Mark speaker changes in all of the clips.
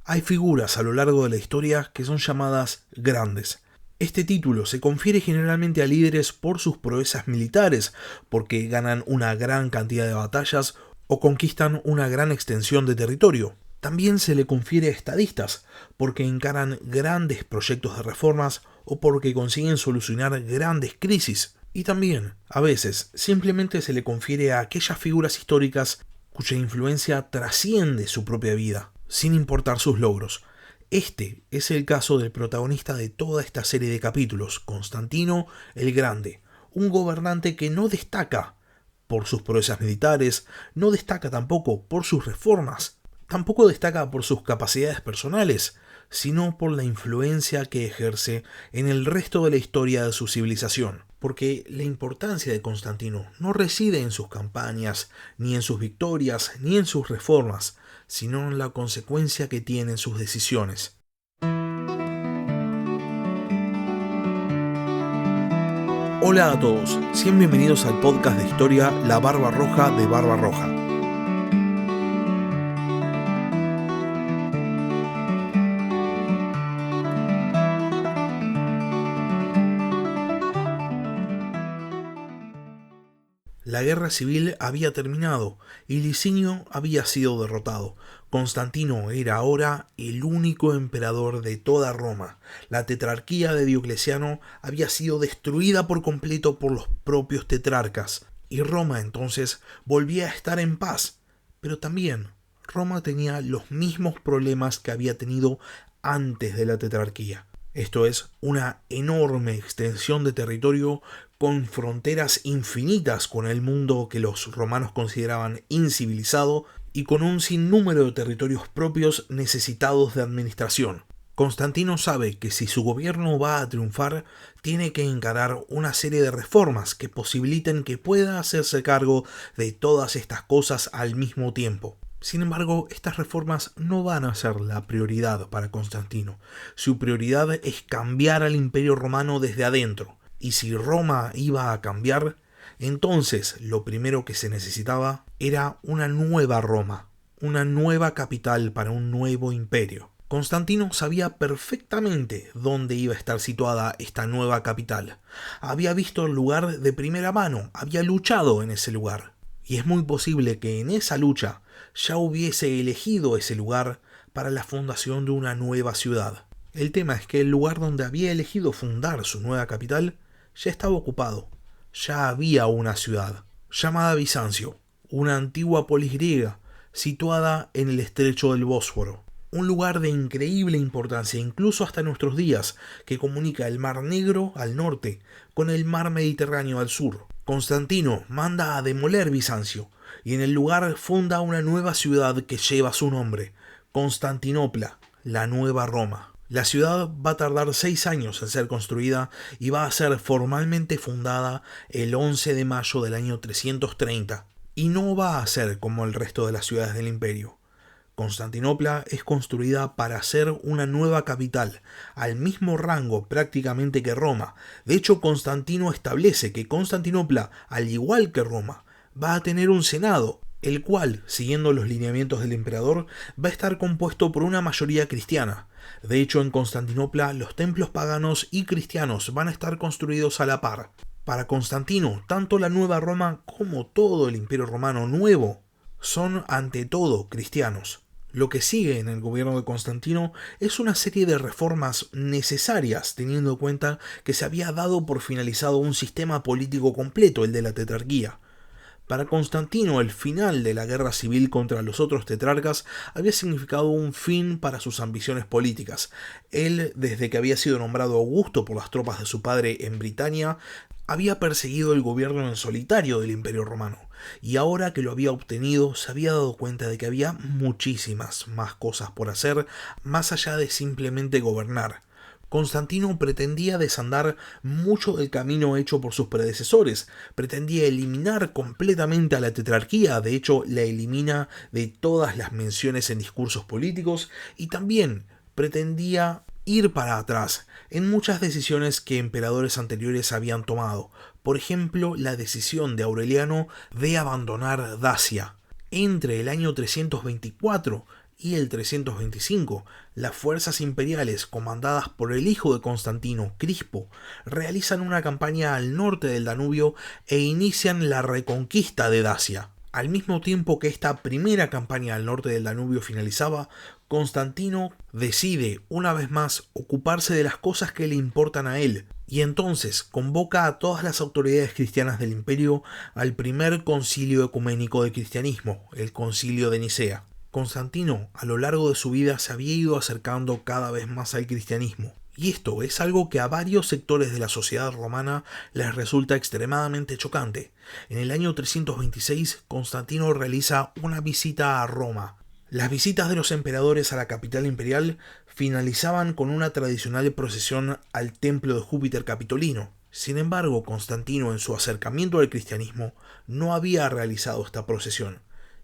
Speaker 1: Hay figuras a lo largo de la historia que son llamadas grandes. Este título se confiere generalmente a líderes por sus proezas militares, porque ganan una gran cantidad de batallas o conquistan una gran extensión de territorio. También se le confiere a estadistas, porque encaran grandes proyectos de reformas o porque consiguen solucionar grandes crisis. Y también, a veces, simplemente se le confiere a aquellas figuras históricas cuya influencia trasciende su propia vida, sin importar sus logros. Este es el caso del protagonista de toda esta serie de capítulos, Constantino el Grande, un gobernante que no destaca por sus proezas militares, no destaca tampoco por sus reformas, tampoco destaca por sus capacidades personales, sino por la influencia que ejerce en el resto de la historia de su civilización. Porque la importancia de Constantino no reside en sus campañas, ni en sus victorias, ni en sus reformas, sino en la consecuencia que tienen sus decisiones. Hola a todos, sean bienvenidos al podcast de historia La Barba Roja de Barba Roja. La guerra civil había terminado y Licinio había sido derrotado. Constantino era ahora el único emperador de toda Roma. La tetrarquía de Diocleciano había sido destruida por completo por los propios tetrarcas, y Roma entonces volvía a estar en paz. Pero también Roma tenía los mismos problemas que había tenido antes de la tetrarquía. Esto es, una enorme extensión de territorio con fronteras infinitas con el mundo que los romanos consideraban incivilizado y con un sinnúmero de territorios propios necesitados de administración. Constantino sabe que si su gobierno va a triunfar, tiene que encarar una serie de reformas que posibiliten que pueda hacerse cargo de todas estas cosas al mismo tiempo. Sin embargo, estas reformas no van a ser la prioridad para Constantino. Su prioridad es cambiar al Imperio Romano desde adentro. Y si Roma iba a cambiar, entonces lo primero que se necesitaba era una nueva Roma, una nueva capital para un nuevo imperio. Constantino sabía perfectamente dónde iba a estar situada esta nueva capital. Había visto el lugar de primera mano, había luchado en ese lugar. Y es muy posible que en esa lucha ya hubiese elegido ese lugar para la fundación de una nueva ciudad. El tema es que el lugar donde había elegido fundar su nueva capital ya estaba ocupado. Ya había una ciudad, llamada Bizancio, una antigua polis griega situada en el estrecho del Bósforo. Un lugar de increíble importancia, incluso hasta nuestros días, que comunica el Mar Negro al norte con el Mar Mediterráneo al sur. Constantino manda a demoler Bizancio y en el lugar funda una nueva ciudad que lleva su nombre, Constantinopla, la Nueva Roma. La ciudad va a tardar 6 años en ser construida y va a ser formalmente fundada el 11 de mayo del año 330. Y no va a ser como el resto de las ciudades del imperio. Constantinopla es construida para ser una nueva capital, al mismo rango prácticamente que Roma. De hecho, Constantino establece que Constantinopla, al igual que Roma, va a tener un senado, el cual, siguiendo los lineamientos del emperador, va a estar compuesto por una mayoría cristiana. De hecho, en Constantinopla los templos paganos y cristianos van a estar construidos a la par. Para Constantino, tanto la Nueva Roma como todo el Imperio Romano nuevo son ante todo cristianos. Lo que sigue en el gobierno de Constantino es una serie de reformas necesarias, teniendo en cuenta que se había dado por finalizado un sistema político completo, el de la tetrarquía. Para Constantino, el final de la guerra civil contra los otros tetrarcas había significado un fin para sus ambiciones políticas. Él, desde que había sido nombrado Augusto por las tropas de su padre en Britania, había perseguido el gobierno en solitario del Imperio Romano, y ahora que lo había obtenido se había dado cuenta de que había muchísimas más cosas por hacer más allá de simplemente gobernar. Constantino pretendía desandar mucho del camino hecho por sus predecesores, pretendía eliminar completamente a la tetrarquía, de hecho la elimina de todas las menciones en discursos políticos, y también pretendía ir para atrás en muchas decisiones que emperadores anteriores habían tomado. Por ejemplo, la decisión de Aureliano de abandonar Dacia. Entre el año 324 y el 325, las fuerzas imperiales comandadas por el hijo de Constantino, Crispo, realizan una campaña al norte del Danubio e inician la reconquista de Dacia. Al mismo tiempo que esta primera campaña al norte del Danubio finalizaba, Constantino decide una vez más ocuparse de las cosas que le importan a él, y entonces convoca a todas las autoridades cristianas del imperio al primer concilio ecuménico de cristianismo, el concilio de Nicea. Constantino, a lo largo de su vida, se había ido acercando cada vez más al cristianismo, y esto es algo que a varios sectores de la sociedad romana les resulta extremadamente chocante. En el año 326, Constantino realiza una visita a Roma. Las visitas de los emperadores a la capital imperial finalizaban con una tradicional procesión al templo de Júpiter Capitolino. Sin embargo, Constantino, en su acercamiento al cristianismo, no había realizado esta procesión,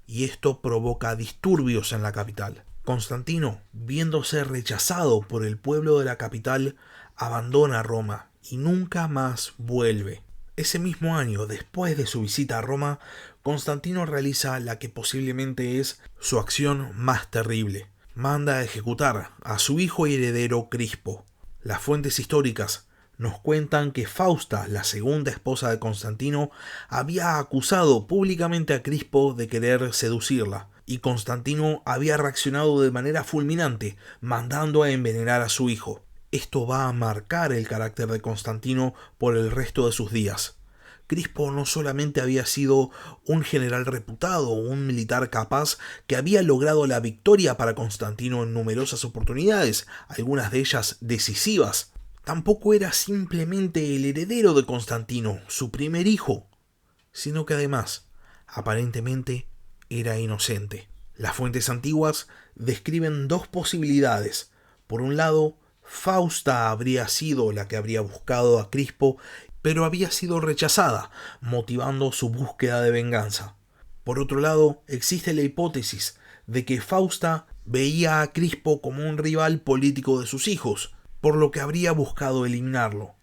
Speaker 1: y esto provoca disturbios en la capital. Constantino, viéndose rechazado por el pueblo de la capital, abandona Roma y nunca más vuelve. Ese mismo año, después de su visita a Roma, Constantino realiza la que posiblemente es su acción más terrible. Manda a ejecutar a su hijo y heredero Crispo. Las fuentes históricas nos cuentan que Fausta, la segunda esposa de Constantino, había acusado públicamente a Crispo de querer seducirla, y Constantino había reaccionado de manera fulminante, mandando a envenenar a su hijo. Esto va a marcar el carácter de Constantino por el resto de sus días. Crispo no solamente había sido un general reputado, un militar capaz que había logrado la victoria para Constantino en numerosas oportunidades, algunas de ellas decisivas. Tampoco era simplemente el heredero de Constantino, su primer hijo, sino que además, aparentemente, era inocente. Las fuentes antiguas describen dos posibilidades. Por un lado, Fausta habría sido la que habría buscado a Crispo, pero había sido rechazada, motivando su búsqueda de venganza. Por otro lado, existe la hipótesis de que Fausta veía a Crispo como un rival político de sus hijos, por lo que habría buscado eliminarlo.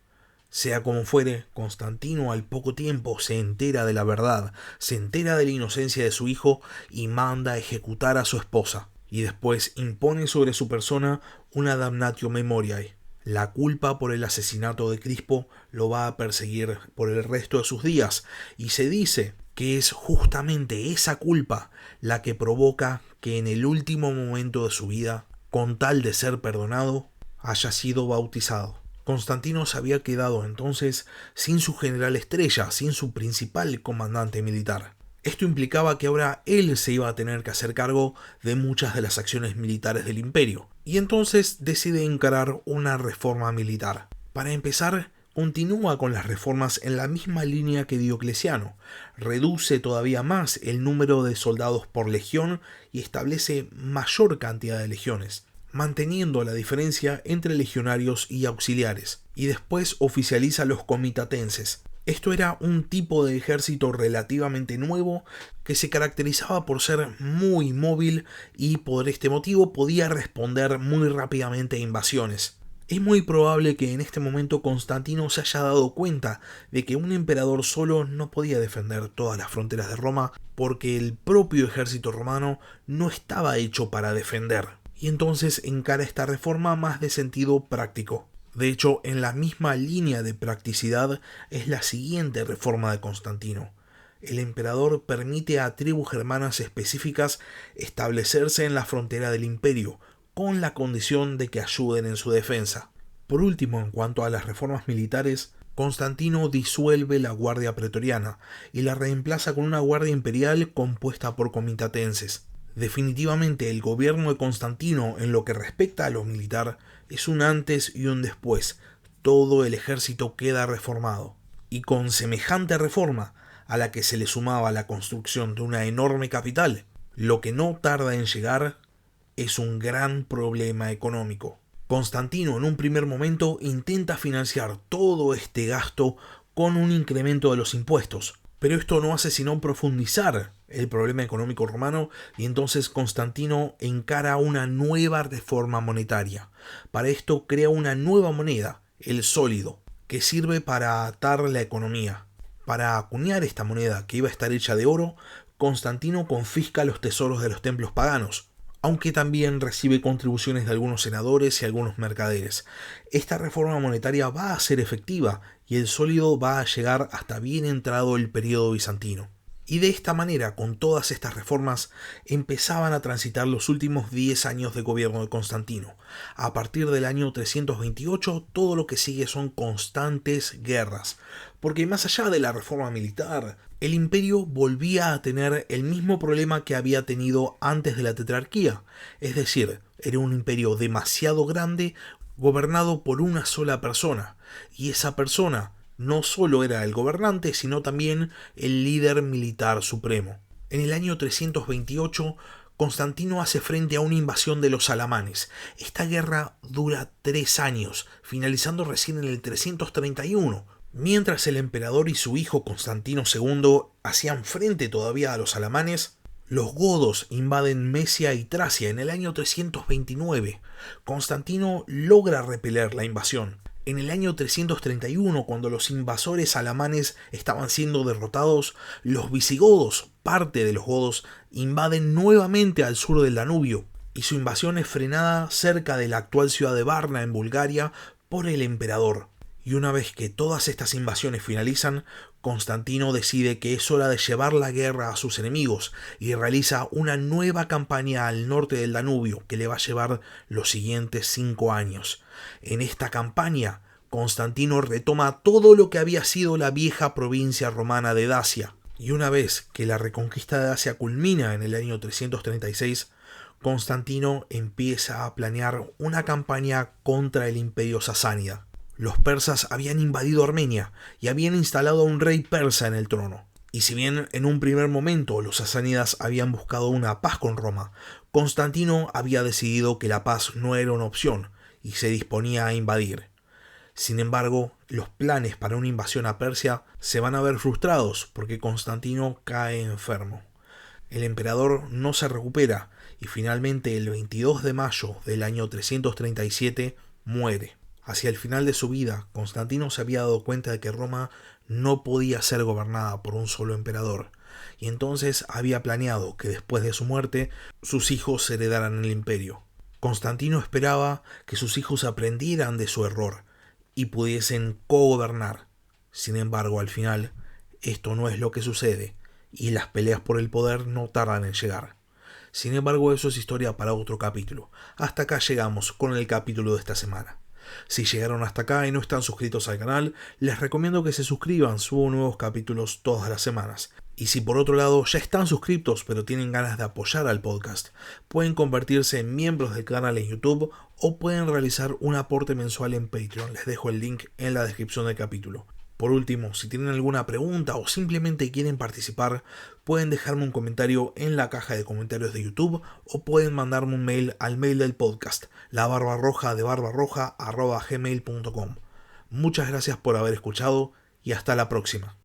Speaker 1: Sea como fuere, Constantino al poco tiempo se entera de la verdad, se entera de la inocencia de su hijo y manda a ejecutar a su esposa, y después impone sobre su persona una damnatio memoriae. La culpa por el asesinato de Crispo lo va a perseguir por el resto de sus días, y se dice que es justamente esa culpa la que provoca que en el último momento de su vida, con tal de ser perdonado, haya sido bautizado. Constantino se había quedado entonces sin su general estrella, sin su principal comandante militar. Esto implicaba que ahora él se iba a tener que hacer cargo de muchas de las acciones militares del imperio, y entonces decide encarar una reforma militar. Para empezar, continúa con las reformas en la misma línea que Diocleciano, reduce todavía más el número de soldados por legión y establece mayor cantidad de legiones, manteniendo la diferencia entre legionarios y auxiliares, y después oficializa los comitatenses. Esto era un tipo de ejército relativamente nuevo que se caracterizaba por ser muy móvil y por este motivo podía responder muy rápidamente a invasiones. Es muy probable que en este momento Constantino se haya dado cuenta de que un emperador solo no podía defender todas las fronteras de Roma porque el propio ejército romano no estaba hecho para defender, y entonces encara esta reforma más de sentido práctico. De hecho, en la misma línea de practicidad es la siguiente reforma de Constantino. El emperador permite a tribus germanas específicas establecerse en la frontera del imperio, con la condición de que ayuden en su defensa. Por último, en cuanto a las reformas militares, Constantino disuelve la guardia pretoriana y la reemplaza con una guardia imperial compuesta por comitatenses. Definitivamente el gobierno de Constantino en lo que respecta a lo militar es un antes y un después. Todo el ejército queda reformado. Y con semejante reforma, a la que se le sumaba la construcción de una enorme capital, lo que no tarda en llegar es un gran problema económico. Constantino en un primer momento intenta financiar todo este gasto con un incremento de los impuestos, pero esto no hace sino profundizar el problema económico romano, y entonces Constantino encara una nueva reforma monetaria. Para esto crea una nueva moneda, el sólido, que sirve para atar la economía. Para acuñar esta moneda, que iba a estar hecha de oro, Constantino confisca los tesoros de los templos paganos. aunque también recibe contribuciones de algunos senadores y algunos mercaderes. Esta reforma monetaria va a ser efectiva y el sólido va a llegar hasta bien entrado el periodo bizantino. Y de esta manera, con todas estas reformas, empezaban a transitar los últimos 10 años de gobierno de Constantino. A partir del año 328, todo lo que sigue son constantes guerras, porque más allá de la reforma militar, el imperio volvía a tener el mismo problema que había tenido antes de la tetrarquía, es decir, era un imperio demasiado grande, gobernado por una sola persona, y esa persona no solo era el gobernante, sino también el líder militar supremo. En el año 328, Constantino hace frente a una invasión de los alamanes. Esta guerra dura 3 años, finalizando recién en el 331. Mientras el emperador y su hijo Constantino II hacían frente todavía a los alamanes, los godos invaden Mesia y Tracia en el año 329. Constantino logra repeler la invasión. En el año 331, cuando los invasores alamanes estaban siendo derrotados, los visigodos, parte de los godos, invaden nuevamente al sur del Danubio, y su invasión es frenada cerca de la actual ciudad de Varna, en Bulgaria, por el emperador. Y una vez que todas estas invasiones finalizan, Constantino decide que es hora de llevar la guerra a sus enemigos y realiza una nueva campaña al norte del Danubio que le va a llevar los siguientes 5 años. En esta campaña, Constantino retoma todo lo que había sido la vieja provincia romana de Dacia. Y una vez que la reconquista de Dacia culmina en el año 336, Constantino empieza a planear una campaña contra el imperio sasánida. Los persas habían invadido Armenia y habían instalado a un rey persa en el trono. Y si bien en un primer momento los sasánidas habían buscado una paz con Roma, Constantino había decidido que la paz no era una opción y se disponía a invadir. Sin embargo, los planes para una invasión a Persia se van a ver frustrados porque Constantino cae enfermo. El emperador no se recupera y finalmente el 22 de mayo del año 337 muere. Hacia el final de su vida, Constantino se había dado cuenta de que Roma no podía ser gobernada por un solo emperador, y entonces había planeado que después de su muerte, sus hijos heredaran el imperio. Constantino esperaba que sus hijos aprendieran de su error y pudiesen cogobernar. Sin embargo, al final, esto no es lo que sucede, y las peleas por el poder no tardan en llegar. Sin embargo, eso es historia para otro capítulo. Hasta acá llegamos con el capítulo de esta semana. Si llegaron hasta acá y no están suscritos al canal, les recomiendo que se suscriban, subo nuevos capítulos todas las semanas. Y si por otro lado ya están suscritos pero tienen ganas de apoyar al podcast, pueden convertirse en miembros del canal en YouTube o pueden realizar un aporte mensual en Patreon. Les dejo el link en la descripción del capítulo. Por último, si tienen alguna pregunta o simplemente quieren participar, pueden dejarme un comentario en la caja de comentarios de YouTube o pueden mandarme un mail al mail del podcast, labarbarroja@gmail.com. Muchas gracias por haber escuchado y hasta la próxima.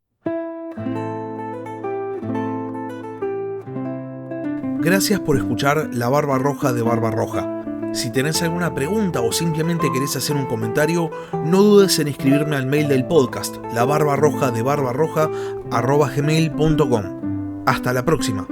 Speaker 1: Gracias por escuchar La Barba Roja de Barbarroja. Si tenés alguna pregunta o simplemente querés hacer un comentario, no dudes en escribirme al mail del podcast, labarbarrojadebarbarroja@gmail.com. Hasta la próxima.